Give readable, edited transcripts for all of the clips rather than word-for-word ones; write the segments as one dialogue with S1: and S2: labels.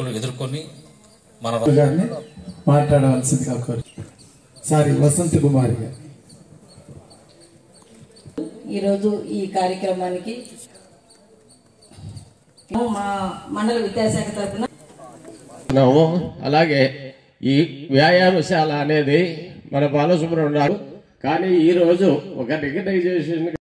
S1: ఎదుర్కొని మన
S2: మాట్లాడవలసిందిగా కోరు. సారీ, వసంత కుమార్ గారు.
S3: ఈరోజు ఈ కార్యక్రమానికి మా మండల విద్యాశాఖ తరఫున
S4: అలాగే ఈ వ్యాయామశాల అనేది మన బాలసుబ్రహ్మణ్యం కానీ ఈరోజు ఒక రికగ్నైజేషన్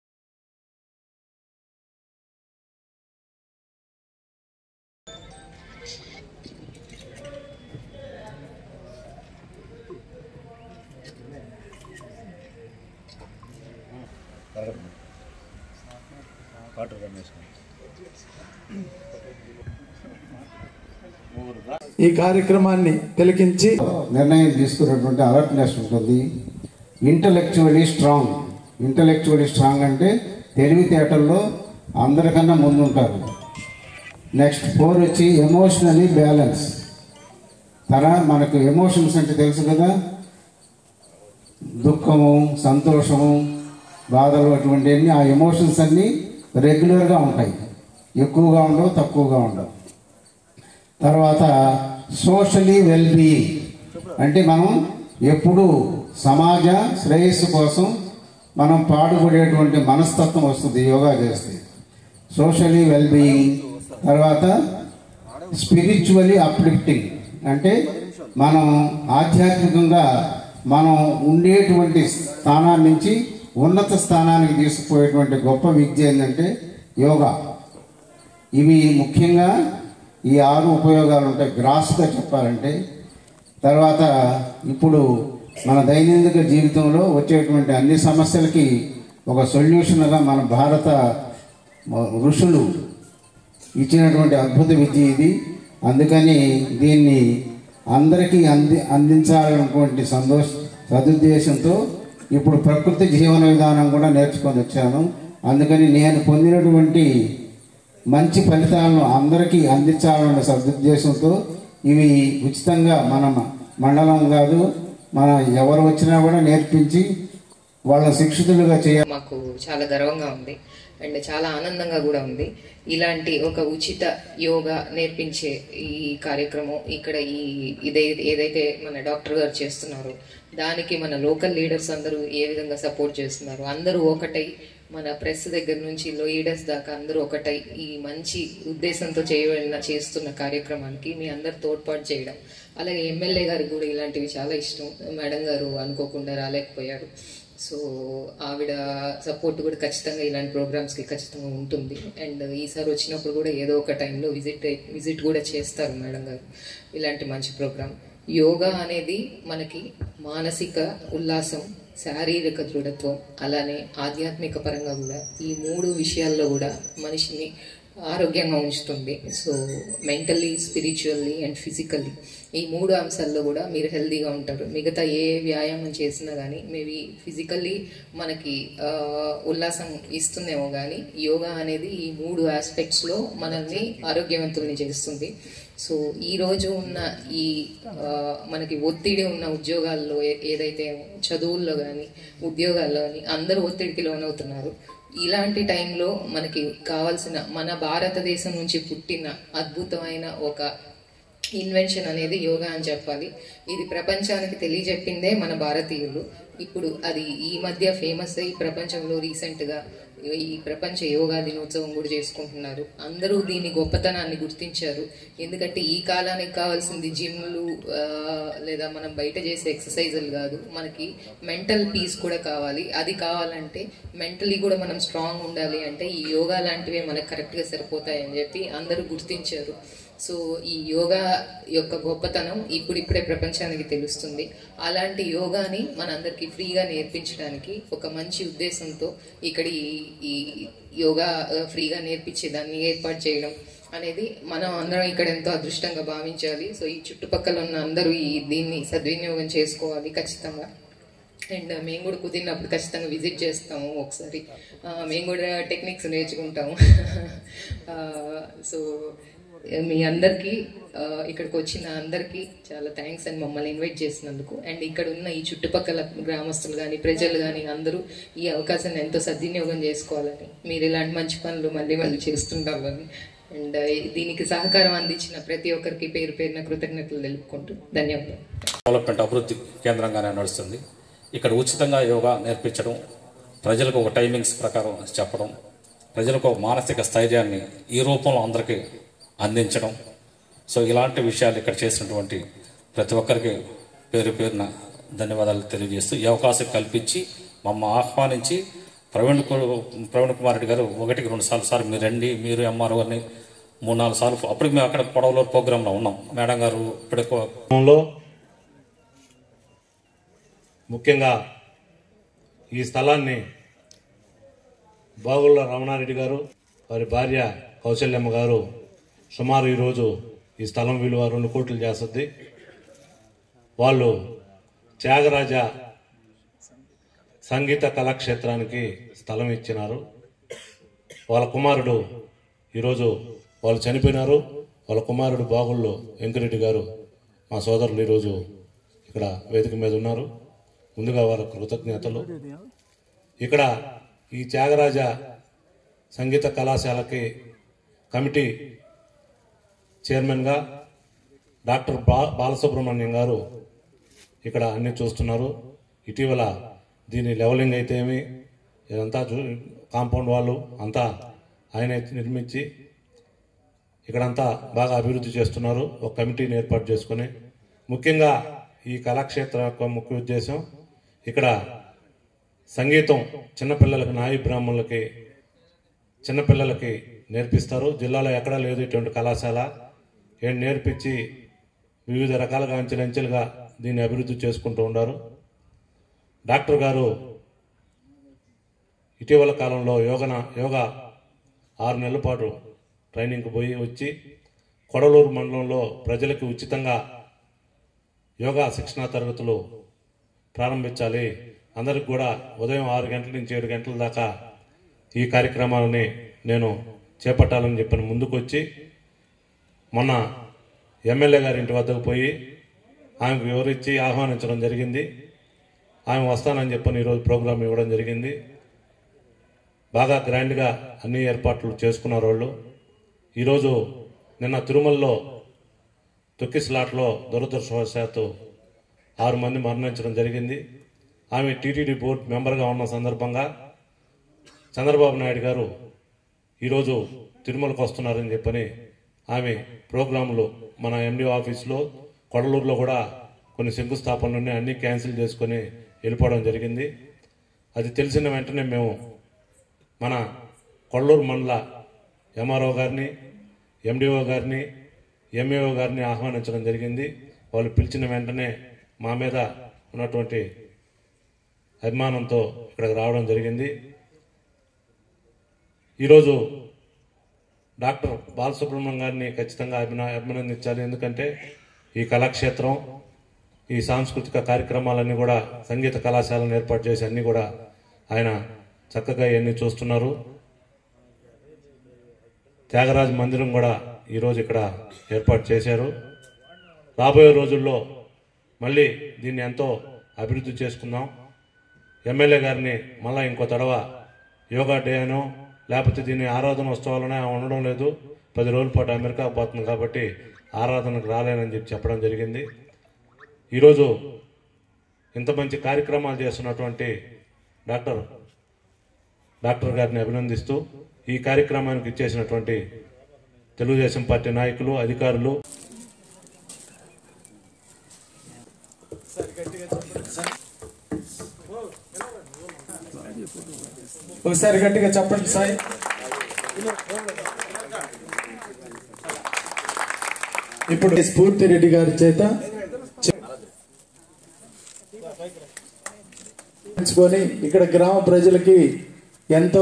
S2: ఈ కార్యక్రమాన్ని తిలకించి
S5: నిర్ణయం తీసుకున్నటువంటి అలర్ట్నెస్ ఉంటుంది. ఇంటలెక్చువలీ స్ట్రాంగ్ అంటే తెలివితేటల్లో అందరికన్నా ముందుంటారు. నెక్స్ట్ 4 వచ్చి ఎమోషనలీ బ్యాలెన్స్. మనకు ఎమోషన్స్ అంటే తెలుసు కదా, దుఃఖము, సంతోషము, బాధలు, అటువంటివన్నీ ఆ ఎమోషన్స్ అన్నీ రెగ్యులర్గా ఉంటాయి, ఎక్కువగా ఉండవు, తక్కువగా ఉండవు. తర్వాత సోషలీ వెల్బీయింగ్ అంటే మనం ఎప్పుడూ సమాజ శ్రేయస్సు కోసం మనం పాటుపడేటువంటి మనస్తత్వం వస్తుంది యోగా చేస్తే. Socially wellbeing. తర్వాత స్పిరిచువలీ అప్లిఫ్టింగ్ అంటే మనం ఆధ్యాత్మికంగా మనం ఉండేటువంటి స్థానాన్ని నుంచి ఉన్నత స్థానానికి తీసుకుపోయేటువంటి గొప్ప విద్య ఏంటంటే యోగా. ఇవి ముఖ్యంగా ఈ 6 ఉపయోగాలు ఉంటాయి గ్రాస్గా చెప్పాలంటే. తర్వాత ఇప్పుడు మన దైనందిక జీవితంలో వచ్చేటువంటి అన్ని సమస్యలకి ఒక సొల్యూషన్గా మన భారత ఋషులు ఇచ్చినటువంటి అద్భుత విద్య ఇది. అందుకని దీన్ని అందరికీ అందించాలన్నటువంటి సదుద్దేశంతో ఇప్పుడు ప్రకృతి జీవన విధానం కూడా నేర్చుకొని వచ్చాను. అందుకని నేను పొందినటువంటి మంచి ఫలితాలను అందరికీ అందించాలన్న సదుద్దేశంతో ఇవి ఉచితంగా మన మండలం కాదు, మన ఎవరు వచ్చినా కూడా నేర్పించి వాళ్ళ శిక్షితులుగా చేయాలి.
S6: మాకు చాలా గర్వంగా ఉంది అండ్ చాలా ఆనందంగా కూడా ఉంది. ఇలాంటి ఒక ఉచిత యోగా నేర్పించే ఈ కార్యక్రమం ఇక్కడ ఏదైతే మన డాక్టర్ గారు చేస్తున్నారో దానికి మన లోకల్ లీడర్స్ అందరూ ఏ విధంగా సపోర్ట్ చేస్తున్నారు, అందరూ ఒకటై మన ప్రెస్ దగ్గర నుంచి లీడర్స్ దాకా అందరూ ఒకటై ఈ మంచి ఉద్దేశంతో చేస్తున్న కార్యక్రమానికి మీ అందరు తోడ్పాటు చేయడం. అలాగే ఎమ్మెల్యే గారికి కూడా ఇలాంటివి చాలా ఇష్టం. మేడం గారు అనుకోకుండా రాలేకపోయారు. సో ఆవిడ సపోర్ట్ కూడా ఖచ్చితంగా ఇలాంటి ప్రోగ్రామ్స్కి ఖచ్చితంగా ఉంటుంది. అండ్ ఈసారి వచ్చినప్పుడు కూడా ఏదో ఒక టైంలో విజిట్ కూడా చేస్తారు మేడం గారు. ఇలాంటి మంచి ప్రోగ్రామ్ యోగా అనేది మనకి మానసిక ఉల్లాసం, శారీరక దృఢత్వం, అలానే ఆధ్యాత్మిక పరంగా కూడా ఈ 3 విషయాల్లో కూడా మనిషిని ఆరోగ్యంగా ఉంచుతుంది. So mentally, spiritually and physically ఈ 3 అంశాల్లో కూడా మీరు హెల్తీగా ఉంటారు. మిగతా ఏ వ్యాయామం చేసినా కానీ మేబీ ఫిజికల్లీ మనకి ఉల్లాసం ఇస్తుందేమో కానీ యోగా అనేది ఈ 3 ఆస్పెక్ట్స్లో మనల్ని ఆరోగ్యవంతుల్ని చేస్తుంది. సో ఈరోజు ఉన్న ఈ మనకి ఒత్తిడి ఉన్న ఉద్యోగాల్లో ఏదైతే చదువుల్లో కానీ ఉద్యోగాల్లో కానీ అందరూ ఒత్తిడికి లోనవుతున్నారు. ఇలాంటి టైంలో మనకి కావాల్సిన మన భారతదేశం నుంచి పుట్టిన అద్భుతమైన ఒక ఇన్వెన్షన్ అనేది యోగా అని చెప్పాలి. ఇది ప్రపంచానికి తెలియజెప్పిందే మన భారతీయులు. ఇప్పుడు అది ఈ మధ్య ఫేమస్ అయ్యి ప్రపంచంలో రీసెంట్గా ఈ ప్రపంచ యోగా దినోత్సవం కూడా చేసుకుంటున్నారు. అందరూ దీని గొప్పతనాన్ని గుర్తించారు. ఎందుకంటే ఈ కాలానికి కావాల్సింది జిమ్లు లేదా మనం బయట చేసే ఎక్సర్సైజులు కాదు, మనకి మెంటల్ పీస్ కూడా కావాలి. అది కావాలంటే మెంటలీ కూడా మనం స్ట్రాంగ్ ఉండాలి అంటే ఈ యోగా లాంటివే మనకు కరెక్ట్గా సరిపోతాయని చెప్పి అందరూ గుర్తించారు. సో ఈ యోగా యొక్క గొప్పతనం ఇప్పుడిప్పుడే ప్రపంచానికి తెలుస్తుంది. అలాంటి యోగాని మనందరికీ ఫ్రీగా నేర్పించడానికి ఒక మంచి ఉద్దేశంతో ఇక్కడ ఈ యోగా ఫ్రీగా నేర్పించేదాన్ని ఏర్పాటు చేయడం అనేది మనం అందరం ఇక్కడ ఎంతో అదృష్టంగా భావించాలి. సో ఈ చుట్టుపక్కల ఉన్న అందరూ దీన్ని సద్వినియోగం చేసుకోవాలి ఖచ్చితంగా. అండ్ మేము కూడా కుదిరినప్పుడు ఖచ్చితంగా విజిట్ చేస్తాము ఒకసారి, మేము కూడా టెక్నిక్స్ నేర్చుకుంటాము. సో మీ అందరికీ ఇక్కడికి వచ్చిన అందరికీ చాలా థ్యాంక్స్ అండ్ మమ్మల్ని ఇన్వైట్ చేసినందుకు. అండ్ ఇక్కడ ఉన్న ఈ చుట్టుపక్కల గ్రామస్తులు కానీ ప్రజలు కానీ అందరూ ఈ అవకాశాన్ని ఎంతో సద్వినియోగం చేసుకోవాలని, మీరు ఇలాంటి మంచి పనులు మళ్ళీ చేస్తుండాలని అండ్ దీనికి సహకారం అందించిన ప్రతి ఒక్కరికి పేరు పేరున కృతజ్ఞతలు తెలుపుకుంటూ ధన్యవాదాలు.
S1: డెవలప్మెంట్ అభివృద్ధి కేంద్రంగానే నడుస్తుంది. ఇక్కడ ఉచితంగా యోగా నేర్పించడం, ప్రజలకు ఒక టైమింగ్స్ ప్రకారం చెప్పడం, ప్రజలకు ఒక మానసిక స్థైర్యాన్ని ఈ రూపంలో అందరికీ అందించడం. సో ఇలాంటి విషయాలు ఇక్కడ చేసినటువంటి ప్రతి ఒక్కరికి పేరు పేరున ధన్యవాదాలు తెలియజేస్తూ ఈ అవకాశం కల్పించి మమ్మల్ని ఆహ్వానించి ప్రవీణ్ కుమార్ రెడ్డి గారు 1-2 సార్లు సార్ మీరు రండి, మీరు ఎంఆర్ఓ అని 3-4 సార్లు అప్పటికి మేము అక్కడ పొడవలో ప్రోగ్రాంలో ఉన్నాం. మేడం గారు ఇప్పుడే
S7: ముఖ్యంగా ఈ స్థలాన్ని బాగుళ్ళ రమణారెడ్డి గారు వారి భార్య కౌశల్యమ్మ గారు సుమారు ఈరోజు ఈ స్థలం విలువ 2 కోట్లు చేస్తుంది. వాళ్ళు త్యాగరాజ సంగీత కళాక్షేత్రానికి స్థలం ఇచ్చినారు. వాళ్ళ కుమారుడు ఈరోజు వాళ్ళు చనిపోయినారు. వాళ్ళ కుమారుడు బాగుళ్ళు వెంకరెడ్డి గారు మా సోదరులు ఈరోజు ఇక్కడ వేదిక మీద ఉన్నారు. ముందుగా వాళ్ళ కృతజ్ఞతలు. ఇక్కడ ఈ త్యాగరాజ సంగీత కళాశాలకి కమిటీ చైర్మన్గా డాక్టర్ బాలసుబ్రహ్మణ్యం గారు ఇక్కడ అన్ని చూస్తున్నారు. ఇటీవల దీని లెవెలింగ్ అయితే ఏమి ఇదంతా కాంపౌండ్ వాళ్ళు అంతా ఆయన నిర్మించి ఇక్కడంతా బాగా అభివృద్ధి చేస్తున్నారు. ఒక కమిటీని ఏర్పాటు చేసుకుని ముఖ్యంగా ఈ కళాక్షేత్రం యొక్క ముఖ్య ఉద్దేశం ఇక్కడ సంగీతం చిన్నపిల్లలకి, నాయి బ్రాహ్మణులకి, చిన్నపిల్లలకి నేర్పిస్తారు. జిల్లాలో ఎక్కడా లేదు ఇటువంటి కళాశాల. నేర్పించి వివిధ రకాలుగా అంచెలంచెలుగా దీన్ని అభివృద్ధి చేసుకుంటూ ఉన్నారు. డాక్టర్ గారు ఇటీవల కాలంలో యోగా 6 నెలల పాటు ట్రైనింగ్కి పోయి వచ్చి కొడలూరు మండలంలో ప్రజలకు ఉచితంగా యోగా శిక్షణా తరగతులు ప్రారంభించాలి, అందరికి కూడా ఉదయం 6 గంటల నుంచి 7 గంటల దాకా ఈ కార్యక్రమాలని నేను చేపట్టాలని చెప్పిన ముందుకొచ్చి మొన్న ఎమ్మెల్యే గారి ఇంటి వద్దకు పోయి ఆమెకు వివరించి ఆహ్వానించడం జరిగింది. ఆమె వస్తానని చెప్పని ఈరోజు ప్రోగ్రాం ఇవ్వడం జరిగింది. బాగా గ్రాండ్గా అన్ని ఏర్పాట్లు చేసుకున్నారు వాళ్ళు. ఈరోజు నిన్న తిరుమలలో తొక్కిసలాట్లో దురదృష్టవశాత్తు 6 మంది మరణించడం జరిగింది. ఆమె టీటీడీ బోర్డు మెంబర్గా ఉన్న సందర్భంగా చంద్రబాబు నాయుడు గారు ఈరోజు తిరుమలకు వస్తున్నారని చెప్పని ఆమె ప్రోగ్రాంలు మన ఎండిఓ ఆఫీసులో కొడలూరులో కూడా కొన్ని శంకుస్థాపనలు అన్నీ క్యాన్సిల్ చేసుకొని వెళ్ళిపోవడం జరిగింది. అది తెలిసిన వెంటనే మేము మన కొడలూరు మండల ఎంఆర్ఓ గారిని, ఎండిఓ గారిని, ఎంఏఓ గారిని ఆహ్వానించడం జరిగింది. వాళ్ళు పిలిచిన వెంటనే మా మీద ఉన్నటువంటి అభిమానంతో ఇక్కడికి రావడం జరిగింది. ఈరోజు డాక్టర్ బాలసుబ్రహ్మణ్యం గారిని ఖచ్చితంగా అభినందించాలి. ఎందుకంటే ఈ కళాక్షేత్రం, ఈ సాంస్కృతిక కార్యక్రమాలన్నీ కూడా సంగీత కళాశాలను ఏర్పాటు చేసి అన్నీ కూడా ఆయన చక్కగా ఇవన్నీ చూస్తున్నారు. త్యాగరాజ మందిరం కూడా ఈరోజు ఇక్కడ ఏర్పాటు చేశారు. రాబోయే రోజుల్లో మళ్ళీ దీన్ని ఎంతో అభివృద్ధి చేసుకుందాం. ఎమ్మెల్యే గారిని మళ్ళీ ఇంకో తడవ యోగా డే అనో లేకపోతే దీన్ని ఆరాధన ఉత్సవాలనే ఉండడం లేదు, 10 రోజుల పాటు అమెరికా పోతుంది కాబట్టి ఆరాధనకు రాలేనని చెప్పడం జరిగింది. ఈరోజు ఇంత మంచి కార్యక్రమాలు చేస్తున్నటువంటి డాక్టర్ గారిని అభినందిస్తూ ఈ కార్యక్రమానికి ఇచ్చేసినటువంటి తెలుగుదేశం పార్టీ నాయకులు, అధికారులు,
S2: ఒకసారి గట్టిగా చెప్పండి సాయి. ఇప్పుడు స్ఫూర్తి రెడ్డి గారి చేత ఇక్కడ గ్రామ ప్రజలకి ఎంతో